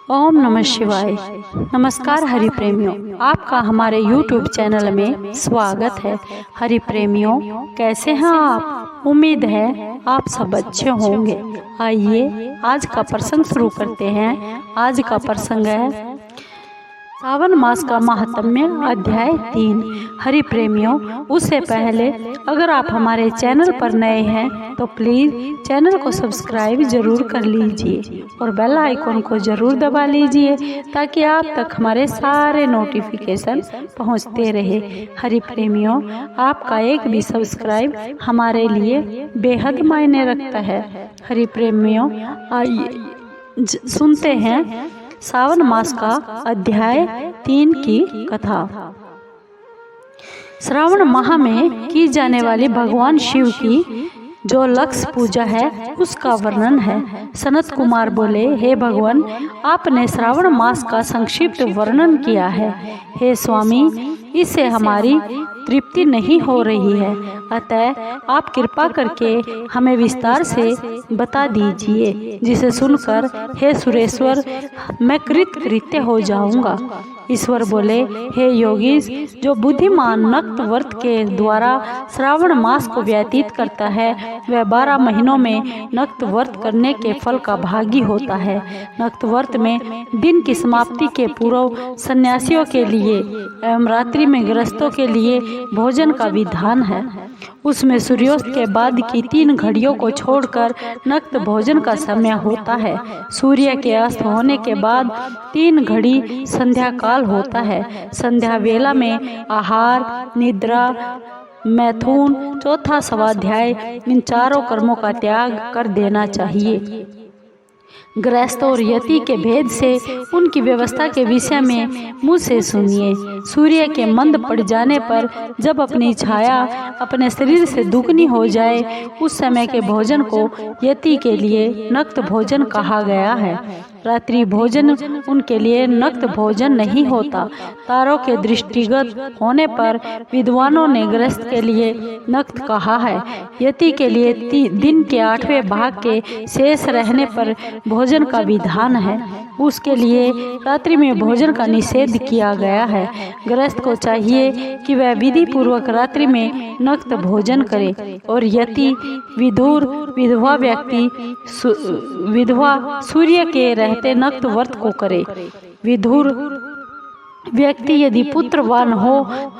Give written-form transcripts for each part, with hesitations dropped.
ओम नमः शिवाय। नमस्कार हरि प्रेमियों, आपका हमारे YouTube चैनल में स्वागत है। हरि प्रेमियों, कैसे हैं आप? उम्मीद है आप सब अच्छे होंगे। आइए आज का प्रसंग शुरू करते हैं। आज का प्रसंग है सावन मास का महात्म्य, अध्याय 3। हरि प्रेमियों, उससे पहले अगर आप हमारे चैनल पर नए हैं तो प्लीज चैनल को सब्सक्राइब जरूर कर लीजिए और बेल आइकन को जरूर दबा लीजिए ताकि आप तक हमारे सारे नोटिफिकेशन पहुंचते रहे। हरि प्रेमियों, आपका एक भी सब्सक्राइब हमारे लिए बेहद मायने रखता है। हरि प्रेमियों, आइए सुनते हैं सावन मास का अध्याय 3 की कथा। श्रावण माह में की जाने वाली भगवान शिव की जो लक्ष्य पूजा है उसका वर्णन है। सनत कुमार बोले, हे भगवान, आपने श्रावण मास का संक्षिप्त वर्णन किया है। हे स्वामी, इससे हमारी तृप्ति नहीं हो रही है, अतः आप कृपा करके हमें विस्तार से बता दीजिए, जिसे सुनकर हे सुरेश्वर मैं कृतकृत्य हो जाऊंगा। ईश्वर बोले, हे योगीश, जो बुद्धिमान नक्त व्रत के द्वारा श्रावण मास को व्यतीत करता है वह 12 महीनों में नक्त व्रत करने के फल का भागी होता है। नक्त व्रत में दिन की समाप्ति के पूर्व सन्यासियों के लिए एवं रात्रि में गृहस्थों के लिए भोजन का विधान है। उसमें सूर्योस्त के बाद की 3 घड़ियों को छोड़कर नक्त भोजन का समय होता है। सूर्य के अस्त होने के बाद 3 घड़ी संध्या काल होता है। संध्या वेला में आहार, निद्रा, मैथुन, चौथा स्वाध्याय, इन चारों कर्मों का त्याग कर देना चाहिए। गृहस्थ और यति के भेद से उनकी व्यवस्था के विषय में मुझसे सुनिए। सूर्य के मंद पड़ जाने पर जब अपनी छाया अपने शरीर से दुगनी हो जाए उस समय के भोजन को यति के लिए नक्त भोजन कहा गया है। रात्रि भोजन उनके लिए नक्त भोजन नहीं होता। तारों के दृष्टिगत होने पर विद्वानों ने गृहस्थ के लिए नक्त कहा है। यति के लिए दिन के 8वें भाग के शेष रहने पर भोजन का विधान है। उसके लिए रात्रि में भोजन का निषेध किया गया है। गृहस्थ को चाहिए कि वह विधि पूर्वक रात्रि में नक्त भोजन करे और यति, विधुर, विधवा व्यक्ति विधवा सूर्य के रहते नक्त व्रत को करे। विधुर व्यक्ति यदि पुत्रवान हो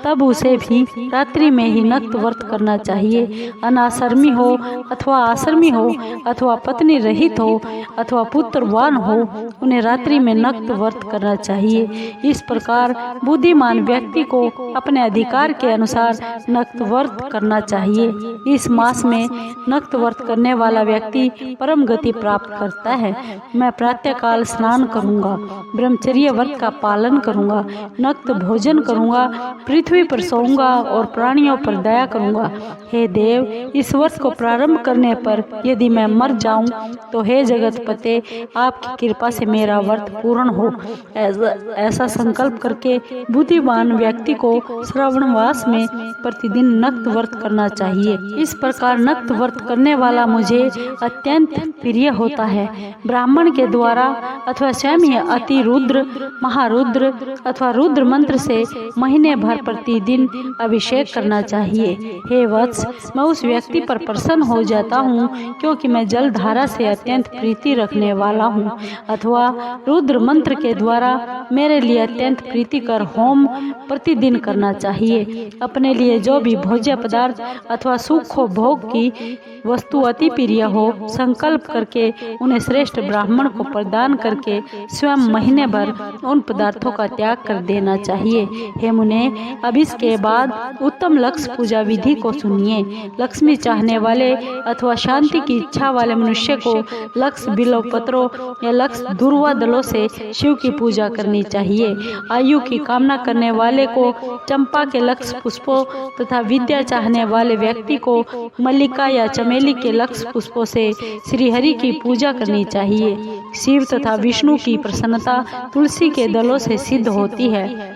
तब उसे भी रात्रि में ही नक्त व्रत करना चाहिए। अनाश्रमी हो अथवा आश्रमी हो अथवा पत्नी रहित हो अथवा पुत्रवान हो, उन्हें रात्रि में नक्त व्रत करना चाहिए। इस प्रकार बुद्धिमान व्यक्ति को अपने अधिकार के अनुसार नक्त व्रत करना चाहिए। इस मास में नक्त व्रत करने वाला व्यक्ति परम गति प्राप्त करता है। मैं प्रातःकाल स्नान करूंगा, ब्रह्मचर्य व्रत का पालन करूंगा, नक्त भोजन करूंगा, पृथ्वी पर सोऊंगा और प्राणियों पर दया करूंगा। हे देव, इस व्रत को प्रारंभ करने पर यदि मैं मर जाऊं तो हे जगतपते, आपकी कृपा से मेरा व्रत पूर्ण हो। ऐसा संकल्प करके बुद्धिमान व्यक्ति को श्रावण मास में प्रतिदिन नक्त व्रत करना चाहिए। इस प्रकार नक्त व्रत करने वाला मुझे अत्यंत प्रिय होता है। ब्राह्मण के द्वारा अथवा स्वयं ही अति रुद्र, महारुद्र अथवा रुद्र मंत्र से महीने भर प्रतिदिन अभिषेक करना चाहिए। हे वत्स, मैं उस व्यक्ति पर प्रसन्न हो जाता हूँ क्योंकि मैं जल धारा से अत्यंत प्रीति रखने वाला हूँ। अथवा रुद्र मंत्र के द्वारा मेरे लिए अत्यंत प्रीतिकर होम प्रतिदिन करना चाहिए। अपने लिए जो भी भोज्य पदार्थ अथवा सुख भोग की वस्तु अति प्रिय हो, संकल्प करके उन्हें श्रेष्ठ ब्राह्मण को प्रदान करके स्वयं महीने भर उन पदार्थों का त्याग कर देना चाहिए। हे मुने, अब इसके बाद उत्तम लक्ष्य पूजा विधि को सुनिए। लक्ष्मी चाहने वाले अथवा शांति की इच्छा वाले मनुष्य को लक्ष्य बिल्व पत्रों या लक्ष्य दुर्वा दलों से शिव की पूजा करनी चाहिए। आयु की कामना करने वाले को चंपा के लक्ष्य पुष्पों तथा विद्या चाहने वाले व्यक्ति को मल्लिका या चमेली के लक्ष्य पुष्पों से श्री हरि की पूजा करनी चाहिए। शिव तथा विष्णु की प्रसन्नता तुलसी के दलों से सिद्ध होती है।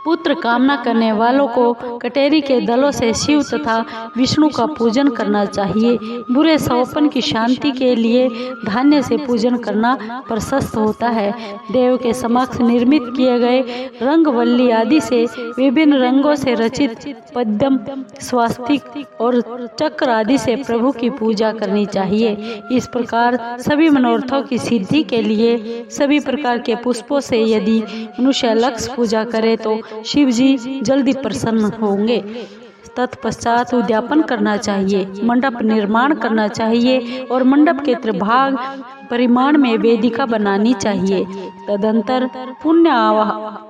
पुत्र कामना करने वालों को कटेरी के दलों से शिव तथा विष्णु का पूजन करना चाहिए। बुरे स्वप्न की शांति के लिए धान्य से पूजन करना प्रशस्त होता है। देव के समक्ष निर्मित किए गए रंगवल्ली आदि से विभिन्न रंगों से रचित पद्म, स्वास्तिक और चक्र आदि से प्रभु की पूजा करनी चाहिए। इस प्रकार सभी मनोरथों की सिद्धि के लिए सभी प्रकार के पुष्पों से यदि मनुष्य लक्ष्य पूजा करे तो शिव जी जल्दी प्रसन्न होंगे। तत्पश्चात उद्यापन करना चाहिए, मंडप निर्माण करना चाहिए और मंडप के त्रिभाग परिमाण में वेदिका बनानी चाहिए। तदंतर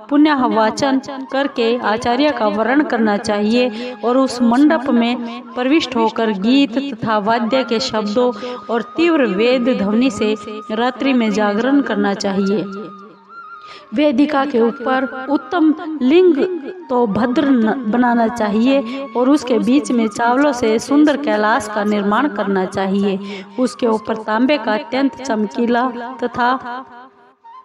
पुण्याहवाचन करके आचार्य का वर्ण करना चाहिए और उस मंडप में प्रविष्ट होकर गीत तथा वाद्य के शब्दों और तीव्र वेद ध्वनि से रात्रि में जागरण करना चाहिए। वेदिका के ऊपर उत्तम लिंग तो भद्र बनाना चाहिए और उसके बीच में चावलों से सुंदर कैलाश का निर्माण करना चाहिए। उसके ऊपर तांबे का अत्यंत चमकीला तथा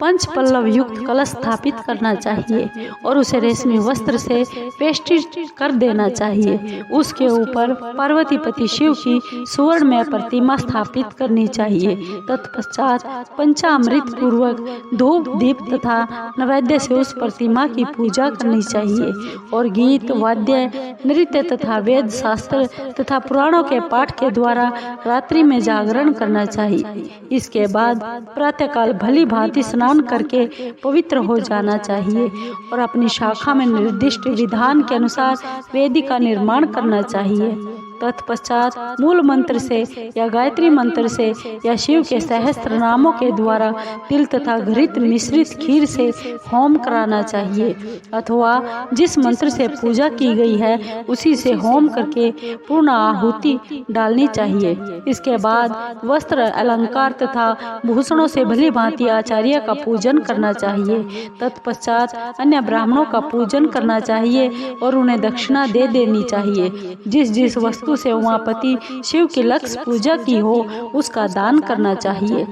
पंच पल्लव युक्त कलश स्थापित करना चाहिए और उसे रेशमी वस्त्र से वेष्टित कर देना चाहिए। उसके ऊपर पार्वतीपति शिव की सुवर्ण में प्रतिमा स्थापित करनी चाहिए। तत्पश्चात पंचामृत पूर्वक धूप दीप तथा नैवेद्य से उस प्रतिमा की पूजा करनी चाहिए और गीत वाद्य नृत्य तथा वेद शास्त्र तथा पुराणों के पाठ के द्वारा रात्रि में जागरण करना चाहिए। इसके बाद प्रातःकाल भली भांति स्नान करके पवित्र हो जाना चाहिए और अपनी शाखा में निर्दिष्ट विधान के अनुसार वेदी का निर्माण करना चाहिए। तत्पश्चात मूल मंत्र से या गायत्री मंत्र से या शिव के सहस्त्र नामों के द्वारा तिल तथा घृत मिश्रित खीर से होम कराना चाहिए अथवा जिस मंत्र से पूजा की गई है उसी से होम करके पूर्ण आहुति डालनी चाहिए। इसके बाद वस्त्र अलंकार तथा भूषणों से भली भांति आचार्य का पूजन करना चाहिए। तत्पश्चात अन्य ब्राह्मणों का पूजन करना चाहिए और उन्हें दक्षिणा दे देनी चाहिए। जिस जिस वस्तु से उमापति शिव की लक्ष्य पूजा की हो उसका दान करना चाहिए।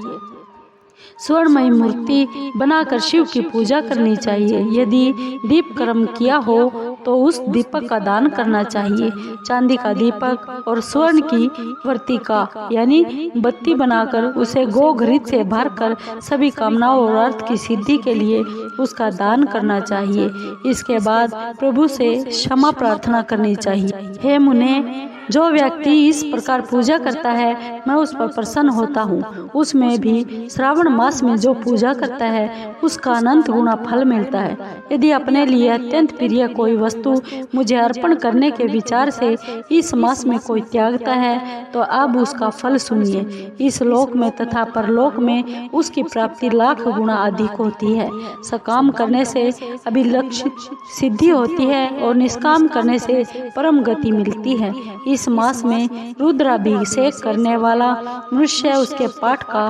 स्वर्णमयी मूर्ति बनाकर शिव की पूजा करनी चाहिए। यदि दीप कर्म किया हो तो उस दीपक का दान करना चाहिए। चांदी का दीपक और स्वर्ण की वर्तिका यानी बत्ती बनाकर उसे गोघृत से भरकर सभी कामनाओं और अर्थ की सिद्धि के लिए उसका दान करना चाहिए। इसके बाद प्रभु से क्षमा प्रार्थना करनी चाहिए। हे मुने, जो व्यक्ति इस प्रकार पूजा करता है मैं उस पर प्रसन्न होता हूँ। उसमें भी श्रावण मास में जो पूजा करता है उसका अनंत गुना फल मिलता है। यदि अपने लिए अत्यंत प्रिय कोई वस्तु मुझे अर्पण करने के विचार से इस मास में कोई त्यागता है तो अब उसका फल सुनिए। इस लोक में तथा परलोक में उसकी प्राप्ति लाख गुना अधिक होती है। सकाम करने से अभिलक्षित सिद्धि होती है और निष्काम करने से परम गति मिलती है। इस मास में रुद्राभिषेक करने वाला मनुष्य उसके पाठ का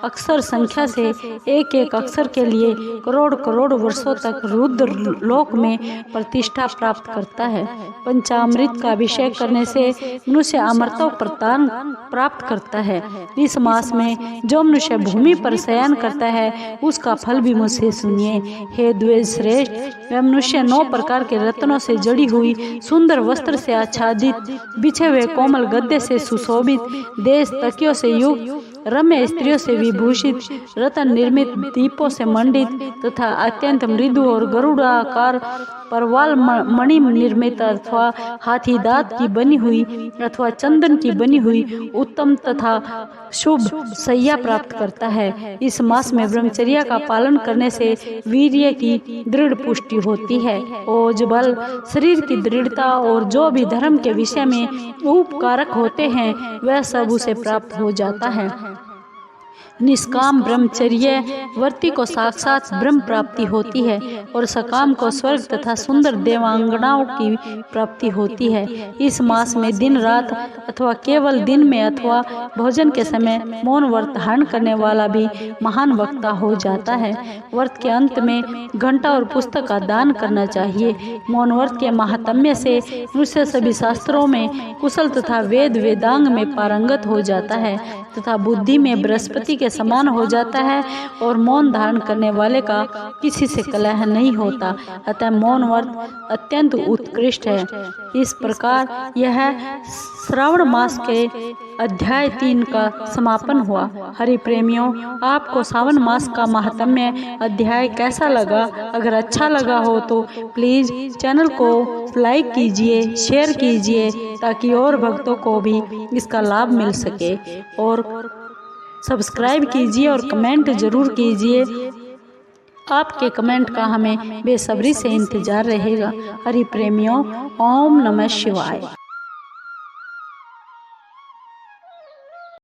अक्षर संख्या से एक एक अक्षर के लिए करोड़ करोड़ वर्षों तक रुद्र लोक में प्रतिष्ठा प्राप्त करता है। पंचामृत का अभिषेक करने से मनुष्य अमरता प्रदान प्राप्त करता है। इस मास में जो मनुष्य भूमि पर शयन करता है उसका फल भी मुझसे सुनिए। हे द्विज श्रेष्ठ, वह मनुष्य 9 प्रकार के रत्नों से जड़ी हुई सुंदर वस्त्र से आच्छादित, बिछे हुए कोमल गद्दे से सुशोभित, देश तकियों से युक्त, रम्य स्त्रियों से विभूषित, रत्न निर्मित दीपों से मंडित तथा अत्यंत मृदु और गरुड़ाकार परवाल मणि निर्मित अथवा हाथी दांत की बनी हुई अथवा चंदन की बनी हुई उत्तम तथा शुभ सैया प्राप्त करता है। इस मास में ब्रह्मचर्य का पालन करने से वीर्य की दृढ़ पुष्टि होती है। ओज बल, शरीर की दृढ़ता और जो भी धर्म के विषय में उपकारक होते हैं वह सब उसे प्राप्त हो जाता है। निष्काम ब्रह्मचर्य वर्ती को साक्षात ब्रह्म प्राप्ति होती है और सकाम को स्वर्ग तथा सुंदर देवांगनाओं की प्राप्ति होती है। इस मास में दिन रात अथवा केवल दिन में अथवा भोजन के समय मौन व्रत धारण करने वाला भी महान वक्ता हो जाता है। व्रत के अंत में घंटा और पुस्तक का दान करना चाहिए। मौन व्रत के महात्म्य से मनुष्य सभी शास्त्रों में कुशल तथा वेद वेदांग में पारंगत हो जाता है तथा बुद्धि में बृहस्पति के समान हो जाता है और मौन धारण करने वाले का किसी से कलह नहीं होता। अतः मौन व्रत अत्यंत उत्कृष्ट है। इस प्रकार यह श्रावण मास के अध्याय 3 का समापन हुआ। हरि प्रेमियों, आपको सावन मास का महात्म्य अध्याय कैसा लगा? अगर अच्छा लगा हो तो प्लीज चैनल को लाइक कीजिए, शेयर कीजिए ताकि और भक्तों को भी इसका लाभ मिल सके, और सब्सक्राइब कीजिए और कमेंट जरूर कीजिए। आपके कमेंट का हमें बेसब्री से इंतजार रहेगा। हरि प्रेमियों, ओम नमः शिवाय।